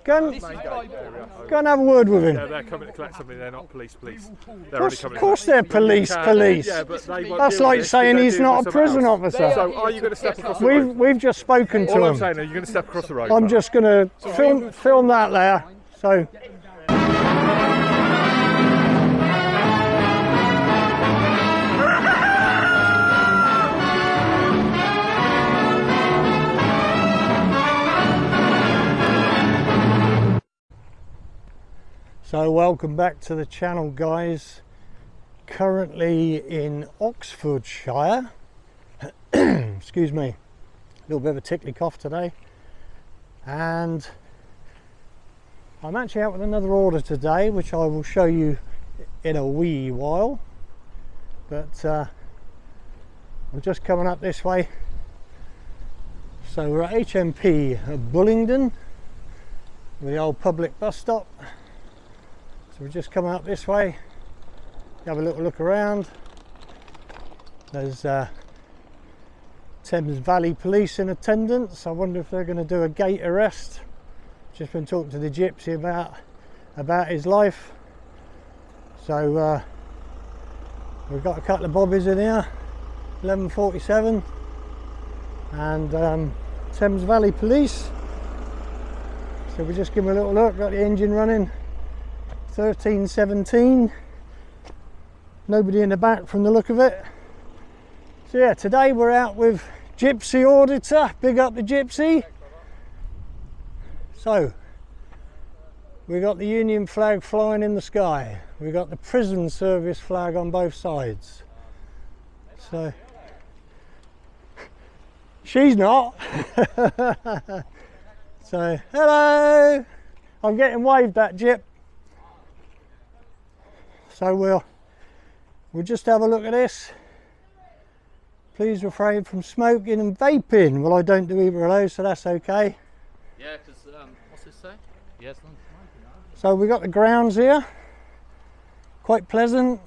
Go and have a word with him. Yeah, they're coming to collect somebody. They're not police. Of course they're police. Yeah, but they won't That's deal like with this saying because he's they're not a dealing with prison someone else. officer. So are you going to step across the road? We've just spoken to All I'm him. saying is you're going to step across the road. I'm just going to film that there. So. So welcome back to the channel, guys. Currently in Oxfordshire. Excuse me, a little bit of a tickly cough today, and I'm actually out with another order today, which I will show you in a wee while. But we're just coming up this way. So we're at HMP Bullingdon, the old public bus stop. So we're just coming up this way, have a little look around. There's Thames Valley Police in attendance. I wonder if they're going to do a gate arrest. Just been talking to the gypsy about his life. So we've got a couple of bobbies in here, 1147, and Thames Valley Police. So we just give them a little look. Got the engine running. 1317. Nobody in the back from the look of it. So yeah, today we're out with Gypsy Auditor. Big up the Gypsy. So we got the Union flag flying in the sky. We got the prison service flag on both sides. So she's not. So hello. I'm getting waved at, Gyp. So we'll just have a look at this. Please refrain from smoking and vaping. Well, I don't do either of those, so that's okay. Yeah, because what's this say? Yes. So we got the grounds here. Quite pleasant.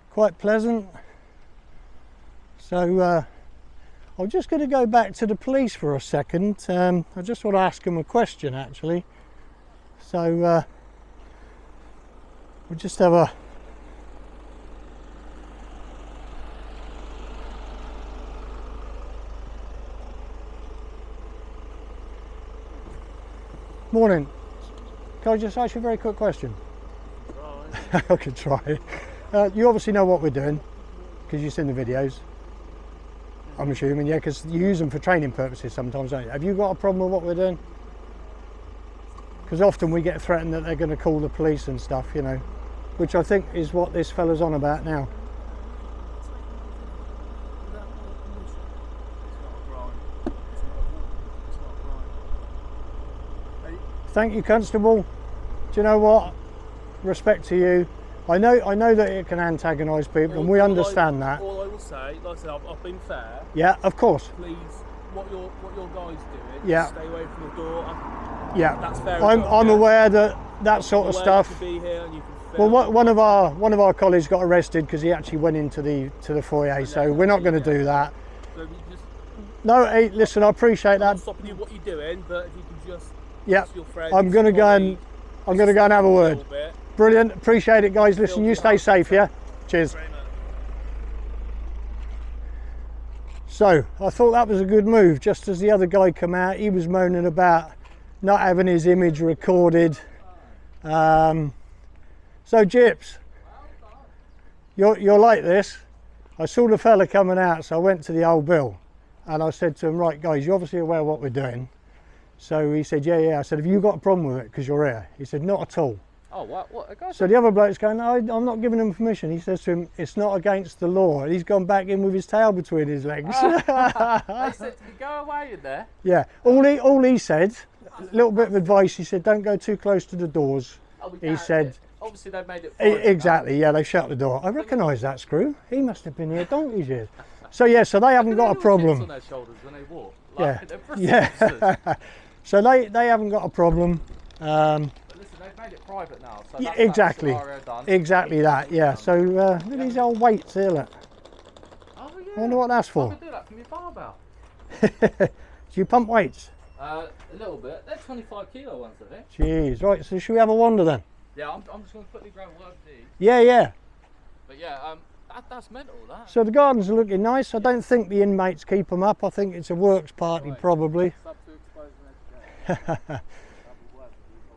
Quite pleasant. So I'm just going to go back to the police for a second. I just want to ask them a question, actually. So we'll just have a morning. Can I just ask you a very quick question? I could try. You obviously know what we're doing because you've seen the videos. I'm assuming, yeah, because you use them for training purposes sometimes, don't you? Have you got a problem with what we're doing? Because often we get threatened that they're going to call the police and stuff, you know, which I think is what this fella's on about now. Thank you, Constable. Do you know what? Respect to you. I know that it can antagonise people, and we understand that. All I will say, like I said, I've been fair. Yeah, of course. Please, what your guys doing, yeah, stay away from the door. Yeah, that's fair. I'm aware that sort of stuff. To be here and you can well, one of our colleagues got arrested because he actually went into the foyer. So we're not going to do that. So just, no, hey, listen, I appreciate that. I'm not stopping you what you're doing, but if you can just. Yeah, I'm going to go and have a word. Brilliant, appreciate it, guys. Listen, you stay safe, yeah? Cheers. So I thought that was a good move. Just as the other guy come out, he was moaning about not having his image recorded. So Gyps, you're like this. I saw the fella coming out, so I went to the old Bill and I said to him, right guys, you're obviously aware of what we're doing. So he said, yeah. I said, have you got a problem with it because you're here? He said, not at all. Oh, what? So the other bloke's going, no, I'm not giving him permission. He says to him, it's not against the law. And he's gone back in with his tail between his legs. They said to me, go away in there. Yeah, all he said, a little bit of advice, he said, don't go too close to the doors. Oh, he said, obviously they've made it exactly, yeah, they shut the door. I recognise that screw. He must have been here donkey's years. So yeah, so they haven't got a problem. On their shoulders when they walk. Yeah. So they haven't got a problem. But listen, they've made it private now. So yeah, exactly. Exactly that. Yeah. So look at these old weights here. Look. Oh yeah. I wonder what that's for. I could do that from your barbell. Do you pump weights? A little bit. They're 25 kilo ones, I think. Jeez, right, so should we have a wander then? Yeah, I'm just going to quickly grab one of these. Yeah. But yeah, that's mental, that. So the gardens are looking nice. I don't think the inmates keep them up. I think it's a works party probably.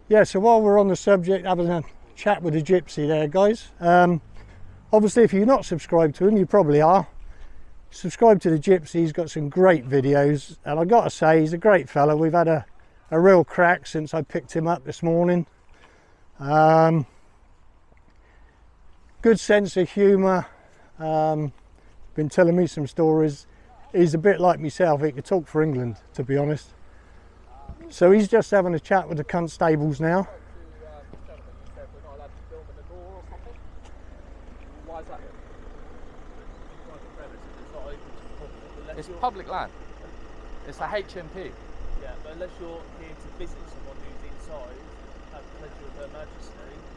Yeah, so while we're on the subject, having a chat with the gypsy there, guys. Obviously, if you're not subscribed to him, you probably are. Subscribe to the gypsy. He's got some great videos, and I got to say, he's a great fella. We've had a real crack since I picked him up this morning. Good sense of humour. Been telling me some stories. He's a bit like myself. He could talk for England, to be honest. So he's just having a chat with the constables now. It's public land. It's a HMP. Yeah, but unless you're here to visit someone who's inside at the pleasure of Her Majesty.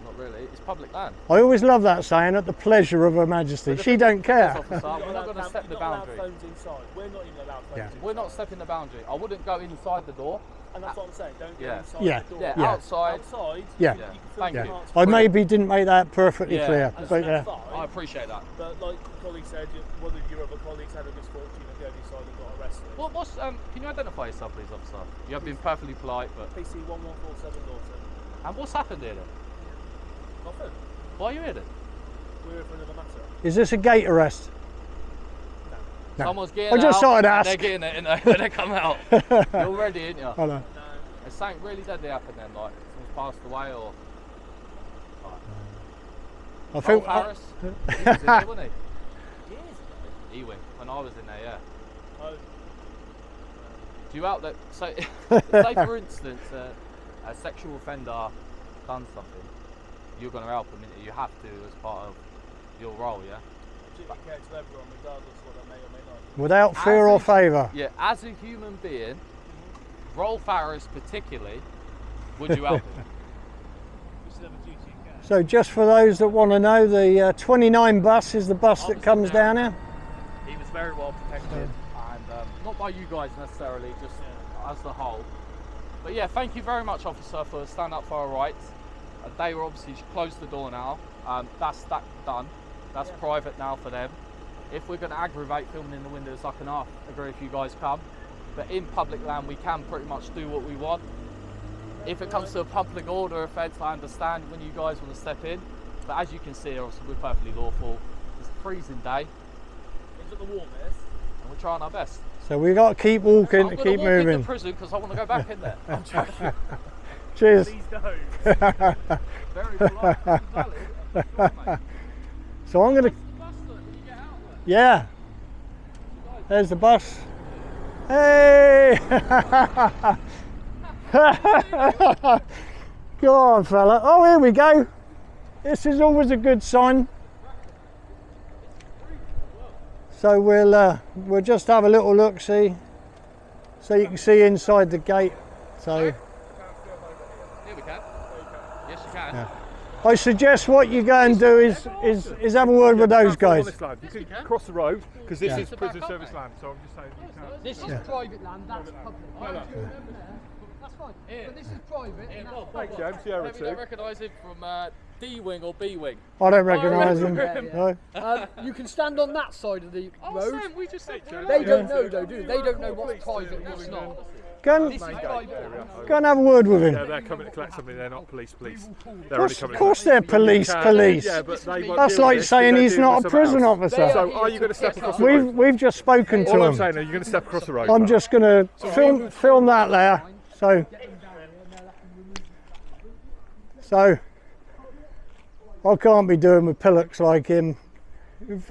Not really. It's public land. I always love that saying, at the pleasure of Her Majesty. She don't care. Officer, we're not going to step the boundary. Phones inside. We're not even allowed phones inside. We're not stepping the boundary. I wouldn't go inside the door. And that's what I'm saying. Don't go inside Yeah. the door. Yeah, Yeah. outside. Outside, Yeah. you can film Thank your you. parts I maybe didn't make that perfectly clear, that's- but yeah. that's fine. I appreciate that. But like the colleague said, one of your other colleagues had a misfortune of going inside and got arrested. What's can you identify yourself, please, officer? You have been perfectly polite, but PC 1147 Lawson. and what's happened here then? Nothing. Why are you here then? We're here for another matter. Is this a gate arrest? No. Someone's getting I just out, thought I'd and ask. They're getting it, and when they come out, you're ready, ain't you? I know. No. Has something really deadly happened then, like someone's passed away or? I Rolf think Harris, he was in there, wasn't he? Ewing, when I was in there, yeah. Oh, Do you out there? So, say for instance, a sexual offender done something, you're going to help them. You have to as part of your role, yeah. duty care to everyone, regardless what they may or may not. without fear or favour. Yeah, as a human being, Rolf Harris particularly, would you help him? We should have a duty of care. So just for those that want to know, the 29 bus is the bus that comes down here. He was very well protected, and not by you guys necessarily, just as the whole. But yeah, thank you very much, officer, for standing up for our rights. They were obviously closed the door now. That's that done. That's private now for them. If we're going to aggravate filming in the windows, I can agree if you guys come. But in public land, we can pretty much do what we want. If it comes to a public order offence, I understand when you guys want to step in. But as you can see, obviously, we're perfectly lawful. It's a freezing day, It's at the warmest. and we're trying our best. So we've got to keep walking I'm to going keep to walk moving. into prison because I want to go back in there. I'm joking. Cheers. Please don't. Very polite. Valid. Sure, mate. So I'm going to... Bus stop when you get out there. Yeah. There's the bus. Hey! Go on, fella. Oh, here we go. This is always a good sign. So we'll just have a little look, see, so you can see inside the gate. So Here we can. Yes, you can. Yeah. I suggest what you go and do is have a word with those On guys. this land. You Yes, we can can. cross the road because this Yeah. is It's prison back up, service mate. land. So I'm just saying you can't. This is Yeah. private land, that's public. No, no. That's fine. Here. But this is private. Here, and Rob. that's Thanks, James. Sierra Maybe don't 2. recognise him from D-Wing or B-Wing. I don't recognise them. remember No. you can stand on that side of the Oh, road. Sam, we just said They don't know though, do they? They don't know what's private and what's not. Go This is and, private. go and have a word with Yeah, him. they're coming to collect something. They're not police. They're only coming. Of course they're police. Yeah, but they won't That's deal like with this, saying they're he's dealing not with a someone prison else. officer. So are you going to step across the road? We've just spoken to All I'm him. saying is you're going to step across the road. I'm pal. just going to film that there. So I can't be doing with pillocks like him,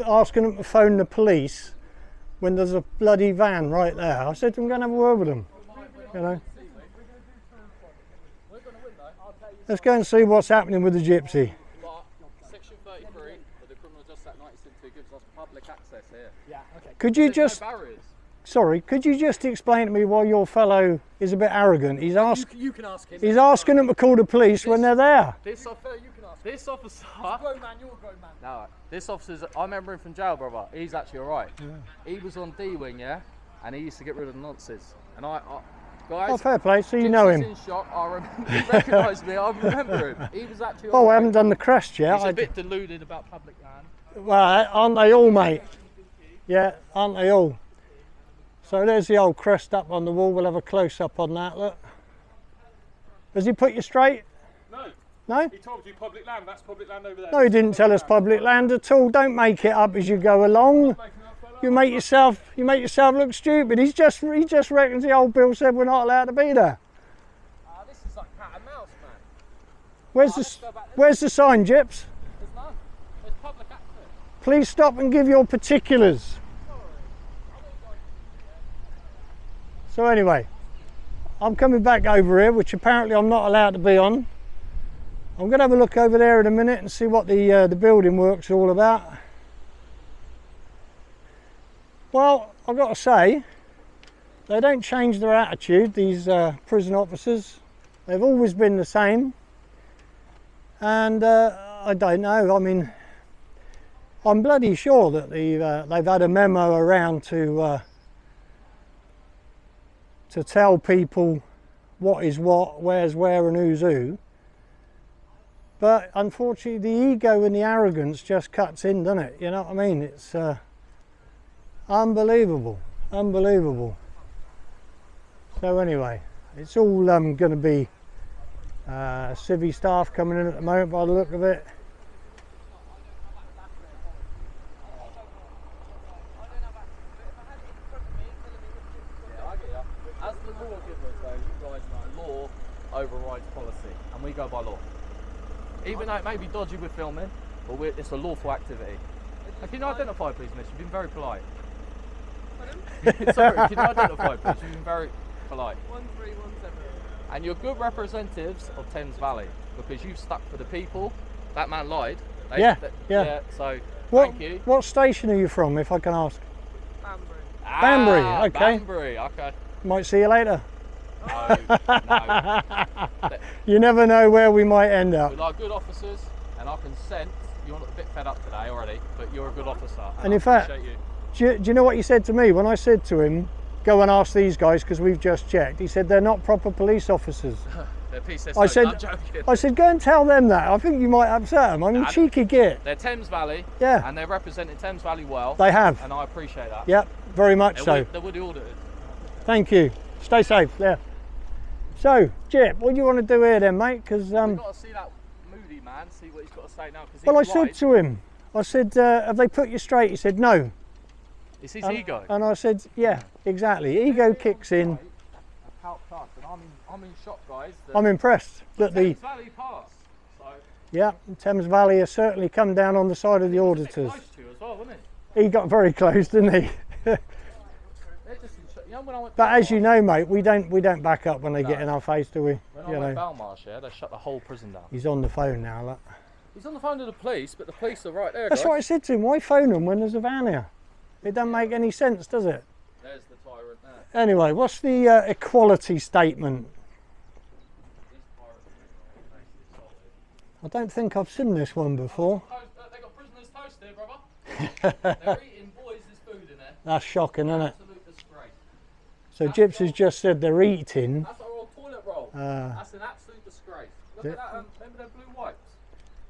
asking him to phone the police when there's a bloody van right there. I said to him, go and have a word with him. You know. Let's go and see what's happening with the gypsy. But Section 33 of the Criminal Justice Act 1962 gives us public access here. Yeah, okay. Could you There's just, no barriers. sorry, could you just explain to me why your fellow is a bit arrogant? He's You can ask him. He's asking them to call the police when they're there. This officer, this officer. Grown man, you're a grown man. No, this officer's. I remember him from jail, brother. He's actually all right. He was on D-Wing, yeah, and he used to get rid of the nonsense. And guys. Oh, fair play. So you know him. In shot. He recognised me. I remember him. He was actually. Oh, I haven't done the crest yet. He's a bit deluded about public land. Well, aren't they all, mate? Yeah, aren't they all? So there's the old crest up on the wall. We'll have a close up on that. Look. Has he put you straight? No. No? He told you public land. That's public land over there. No, he didn't tell us public land at all. Don't make it up as you go along. You make yourself look stupid. He just reckons the old Bill said we're not allowed to be there. This is like cat and mouse, man. Where's the sign, Gyps? There's none. There's public access. Please stop and give your particulars. So anyway, I'm coming back over here, which apparently I'm not allowed to be on. I'm going to have a look over there in a minute and see what the building works are all about. Well, I've got to say, they don't change their attitude, these prison officers. They've always been the same. And I don't know, I mean, I'm bloody sure that they've had a memo around to tell people what is what, where's where and who's who. But unfortunately the ego and the arrogance just cuts in, doesn't it? You know what I mean? It's unbelievable, unbelievable. So anyway, it's all going to be civvy staff coming in at the moment by the look of it. As the lawgivers, though, you guys know law overrides policy, and we go by law. Even though it may be dodgy with filming, but it's a lawful activity. And can you identify, please, miss? You've been very polite. Sorry, can you identify, please? You've been very polite. 1317. And you're good representatives of Thames Valley because you've stuck for the people. That man lied. Yeah. So, What, thank you. what station are you from, if I can ask? Banbury. Banbury, okay. Banbury, okay. Might see you later. No, no. You never know where we might end up. We like good officers, and I can sense you're a bit fed up today already, but you're a good officer. And I in fact, appreciate you. do you know what he said to me when I said to him, go and ask these guys because we've just checked? He said they're not proper police officers. I said, go and tell them that. I think you might upset them. I mean, cheeky git. They're Thames Valley, yeah, and they're representing Thames Valley well. They have, and I appreciate that. Yep, very much so. They're Woody audited. Thank you. Stay safe. Yeah. So, Jip, what do you want to do here then, mate? Because We've got to see that moody man, see what he's got to say now. Well, I said to him, I said, have they put you straight? He said, no. It's his ego. And I said, yeah, exactly. Ego kicks in. I'm in shock, guys. I'm impressed that the Thames Valley passed. So yeah, Thames Valley has certainly come down on the side of the auditors. close to you as well, wasn't He got very close, didn't he? They're just you know, when I went But as you know, mate, we don't back up when they get in our face, do we? When I went Belmarsh, yeah, they shut the whole prison down. He's on the phone now, look. He's on the phone to the police, but the police are right there. That's guys. what I said to him. Why phone them when there's a van here? It doesn't make any sense, does it? There's the tyrant there. Anyway, what's the equality statement? I don't think I've seen this one before. They got prisoners toast here, brother. They're eating boys' food in there. That's shocking, isn't it? Absolute disgrace. So Gyps has just said they're eating. That's our old toilet roll. That's an absolute disgrace. Look at that. Remember their blue wipes?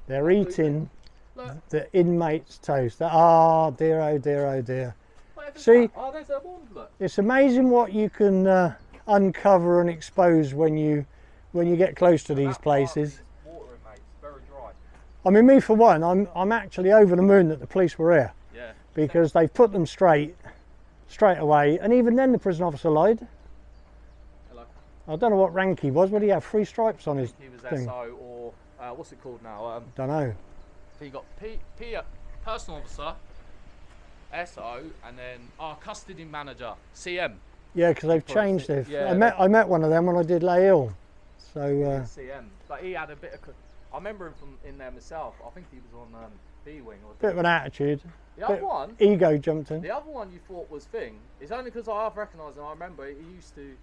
They're eating Look. the inmates' toast. Ah, dear, oh dear, oh dear. Whatever's See? that? Oh, there's their ones, look. It's amazing what you can uncover and expose when you get close to these places. Water in, mate. It's very dry. I mean, me for one, I'm actually over the moon that the police were here. Yeah. Because they've put them straight away, and even then the prison officer lied. Hello. I don't know what rank he was. Would he have 3 stripes on his He was thing? SO or what's it called now? Don't know. He got P personal officer, SO, and then custody manager, CM. Yeah, because they've changed it. Yeah, I met one of them when I did Lay Hill. So CM, but he had a bit of. I remember him from in there myself. I think he was on B wing or. bit of an attitude. The other one. Ego jumped in. The other one you thought was thing is only because I have recognised him. I remember he used to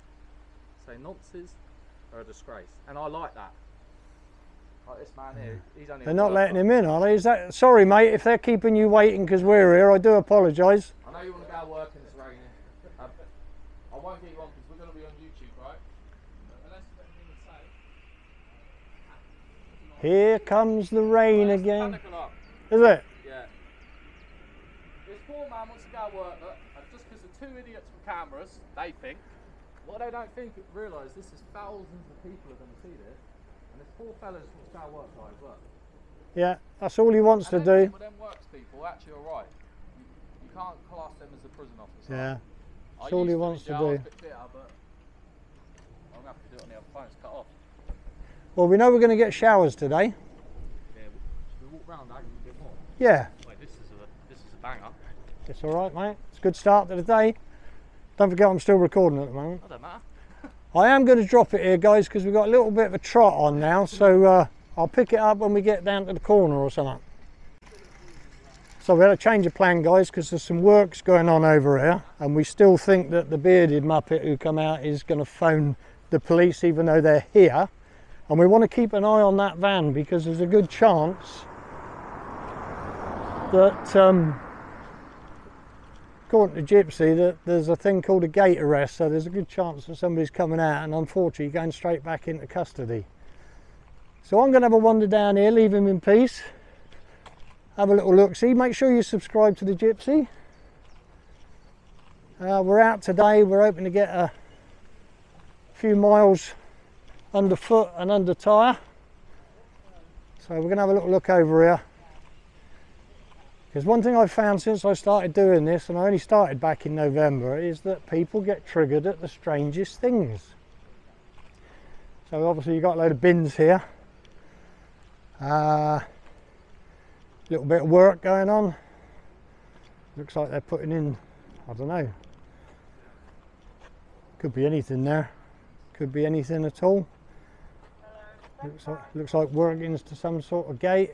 say nonsense are a disgrace, and I like that. Like this man here, he's only. They're not letting him in, are they? Is that sorry, mate? If they're keeping you waiting because we're here, I do apologise. I know you want to go work and it's raining. I won't get you on because we're going to be on YouTube, right? Here comes the rain It's again. panicking up. Is it? Yeah. This poor man wants to go work, and just because the two idiots with cameras, they think. What they don't think, realise this is thousands of people are going to see this, and this poor fella's wants to go work, guys, look. Yeah, that's all he wants to And them do. people, them works people, actually alright. You can't class them as a prison officer. Yeah, I that's all he used wants in to jail, I was do. a bit bitter, but I'm going to have to do it on the other phone, it's cut off. Well, we know we're going to get showers today. Yeah, should we walk round that a bit more? Yeah, Wait, this is a banger. it's all right, mate. It's a good start to the day. Don't forget I'm still recording at the moment. That don't matter. I am going to drop it here, guys, because we've got a little bit of a trot on now, so I'll pick it up when we get down to the corner or something. So we had a change of plan, guys, because there's some works going on over here, and we still think that the bearded muppet who come out is going to phone the police even though they're here. And we want to keep an eye on that van because there's a good chance that according to Gypsy, that there's a thing called a gate arrest, so there's a good chance that somebody's coming out and unfortunately going straight back into custody. So I'm going to have a wander down here, leave him in peace, have a little look see. Make sure you subscribe to the Gypsy. We're out today, we're hoping to get a few miles underfoot and under tyre, so we're going to have a little look over here. Because one thing I've found since I started doing this, and I only started back in November, is that people get triggered at the strangest things. So obviously you've got a load of bins here. Little bit of work going on. Looks like they're putting in, I don't know. Could be anything there. Could be anything at all. Looks like workings to some sort of gate.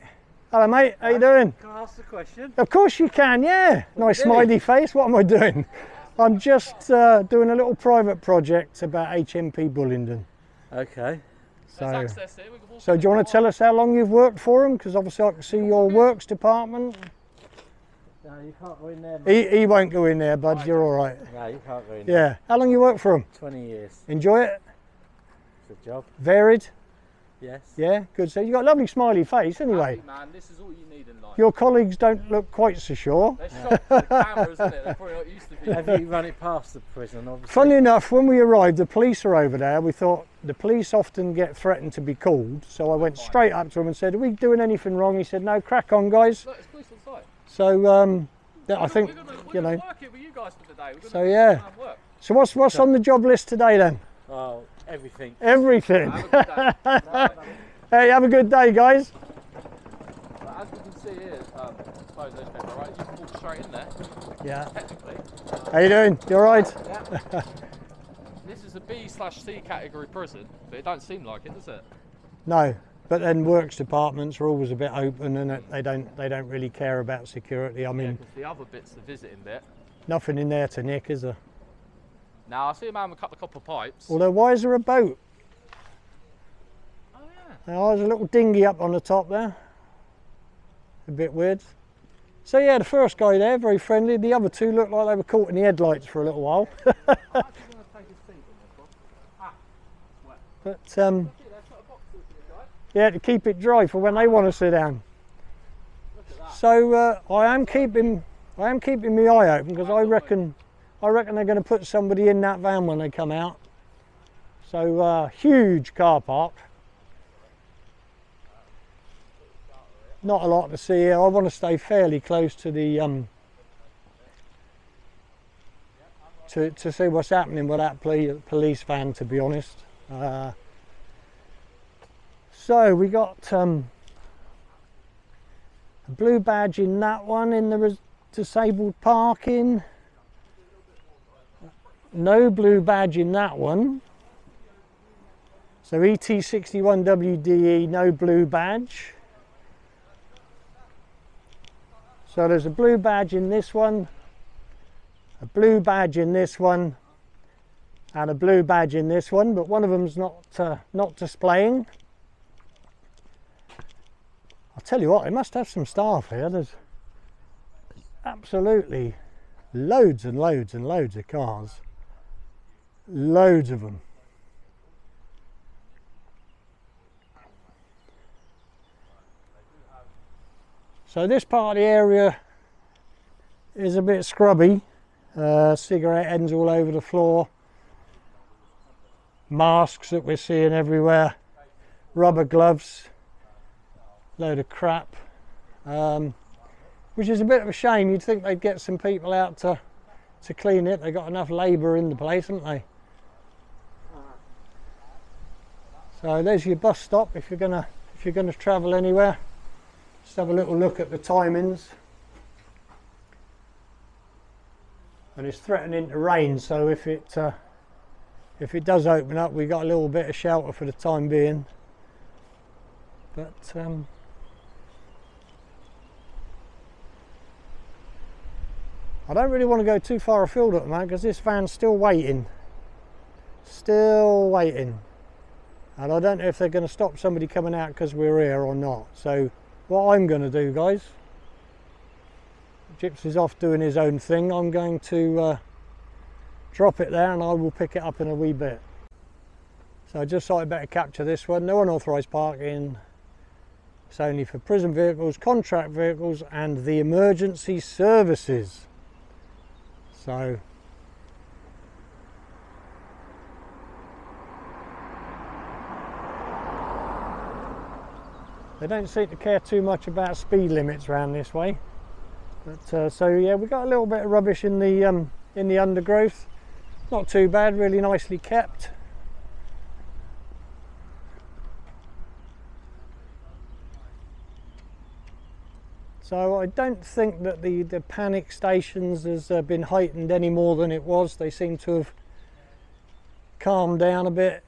Hello mate, how you doing? Can I ask the question? Of course you can, yeah. Nice smiley face. What am I doing? I'm just doing a little private project about HMP Bullingdon. Okay. There's So, access here, we can walk so in do you want to tell us how long you've worked for them? Because obviously I can see your works department. No, you can't go in there. mate. He won't go in there, bud. You're all right. No, you can't go in there. Yeah. How long you worked for them? 20 years. Enjoy it? It's a job. Varied? Yes. Yeah. Good. So you got a lovely smiley face anyway. Happy, man, this is all you need in life. Your colleagues don't look quite so sure. They're shocked for the cameras, isn't it? They're probably not used to people. Have you run it past the prison, obviously? Funnily enough, when we arrived, the police are over there. We thought the police often get threatened to be called, so I went straight up to him and said, "Are we doing anything wrong?" He said, "No, crack on, guys." Look, it's police on site. So yeah, I think we're gonna you know. work it with you guys for the day. We're gonna So yeah. work. So what's on the job list today then? Oh, everything. Everything. Have a good day. Hey, have a good day, guys. But as we can see here, I suppose there's pepper, right? You can walk straight in there, Yeah. technically. How you doing? You all right? This is a B/C category prison, but it don't seem like it, does it? No. But then works departments are always a bit open, and they don't really care about security. I mean, Because the other bit's the visiting bit. nothing in there to nick, is there? Now I see a man with a couple of copper pipes. Although, why is there a boat? Oh yeah. Oh, there's a little dinghy up on the top there. A bit weird. So yeah, the first guy there, very friendly. The other two looked like they were caught in the headlights for a little while. I'm actually going to take his seat on this one. Ah, sweat. But See, they've put a box through for the guy. yeah, to keep it dry for when they want to sit down. Look at that. So I am keeping my eye open because I reckon they're going to put somebody in that van when they come out. So huge car park. Not a lot to see here. I want to stay fairly close to the to see what's happening with that police van, to be honest. So we got a blue badge in that one, in the disabled parking. No blue badge in that one. So ET61WDE, no blue badge. So there's a blue badge in this one, a blue badge in this one, and a blue badge in this one, but one of them's not displaying. I'll tell you what, they must have some staff here. There's absolutely loads and loads and loads of cars. Loads of them. So this part of the area is a bit scrubby. Cigarette ends all over the floor, masks that we're seeing everywhere, rubber gloves, load of crap, which is a bit of a shame. You'd think they'd get some people out to clean it. They've got enough labour in the place, haven't they? So there's your bus stop if you're gonna travel anywhere. Just have a little look at the timings. And it's threatening to rain, so if it does open up, we got a little bit of shelter for the time being. But I don't really want to go too far afield at the moment because this van's still waiting, and I don't know if they're going to stop somebody coming out because we're here or not. So what I'm going to do, guys, Gypsy's off doing his own thing. I'm going to drop it there and I will pick it up in a wee bit. So I just thought I'd better capture this one. No unauthorised parking. It's only for prison vehicles, contract vehicles and the emergency services. So they don't seem to care too much about speed limits around this way. But so yeah, we got a little bit of rubbish in the undergrowth. Not too bad, really nicely kept. So I don't think that the panic stations has been heightened any more than it was. They seem to have calmed down a bit.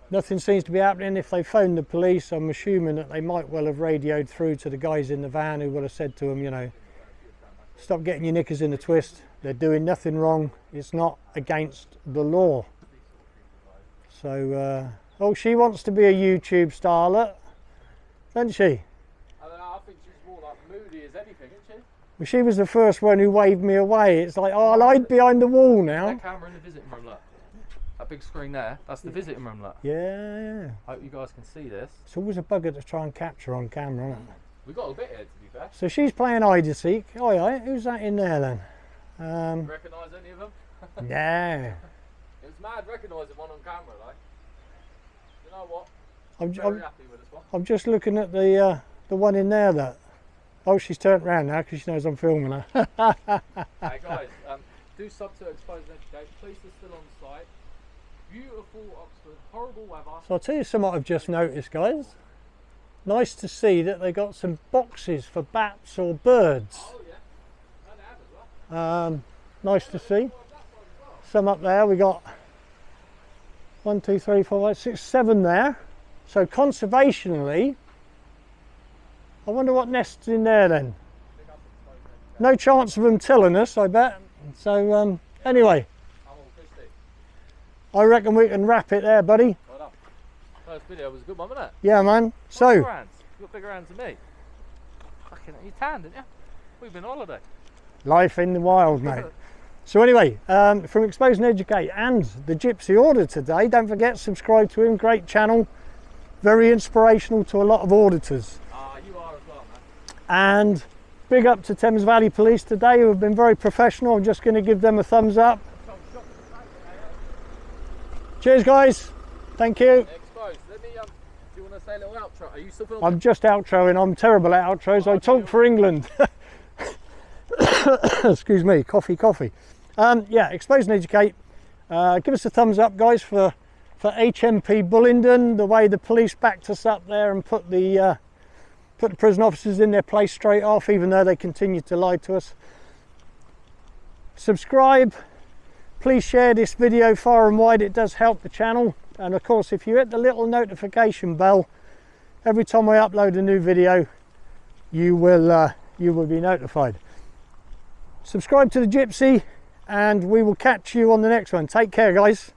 Nothing seems to be happening. If they phoned the police, I'm assuming that they might well have radioed through to the guys in the van who would have said to them, you know, stop getting your knickers in a twist. They're doing nothing wrong. It's not against the law. So, oh, she wants to be a YouTube starlet, doesn't she? I don't know, I think she's more like moody as anything, isn't she? Well, she was the first one who waved me away. It's like, oh, I'll hide behind the wall now. That camera in the visiting room, look. That big screen there, that's the visiting room, look. Yeah. I hope you guys can see this. It's always a bugger to try and capture on camera, isn't it? We got a bit here, to be fair. So she's playing hide and seek. Oh yeah, who's that in there then? Recognise any of them? Yeah. It was mad recognising one on camera, like. You know what? I'm Very happy with this one. I'm just looking at the one in there that. Oh, she's turned around now because she knows I'm filming her. Hey guys, do sub to Expose and Educate. Police are still on site. Beautiful Oxford, horrible weather. So I'll tell you something I've just noticed, guys. Nice to see that they got some boxes for bats or birds. Oh yeah, and they have as well. Nice to see. Some up there. We got 1, 2, 3, 4, 5, 6, 7 there. So conservationally, I wonder what nests in there then. No chance of them tilling us, I bet. So anyway, I'm all pissy. I reckon we can wrap it there, buddy. Well done. First video was a good one, wasn't it? Yeah, man. So Bigger hands. You've got bigger hands than me. Fucking, you tanned, didn't you? We've been on holiday. life in the wild, mate. So anyway, from Expose and Educate and the Gypsy Order today, don't forget, subscribe to him. Great channel, very inspirational to a lot of auditors. You are as well, man. And big up to Thames Valley Police today, who have been very professional. I'm just going to give them a thumbs up. Cheers, guys. Thank you. Exposed. Let me, do you want to say a little outro? Are you still filming? I'm just outroing. I'm terrible at outros. I talk for England. Excuse me. Coffee. Yeah, Expose and Educate. Give us a thumbs up, guys, for HMP Bullingdon. The way the police backed us up there and put the prison officers in their place straight off, even though they continued to lie to us. Subscribe. Please share this video far and wide. It does help the channel. And of course, if you hit the little notification bell, every time I upload a new video, you will be notified. Subscribe to the Gypsy, and we will catch you on the next one. Take care, guys.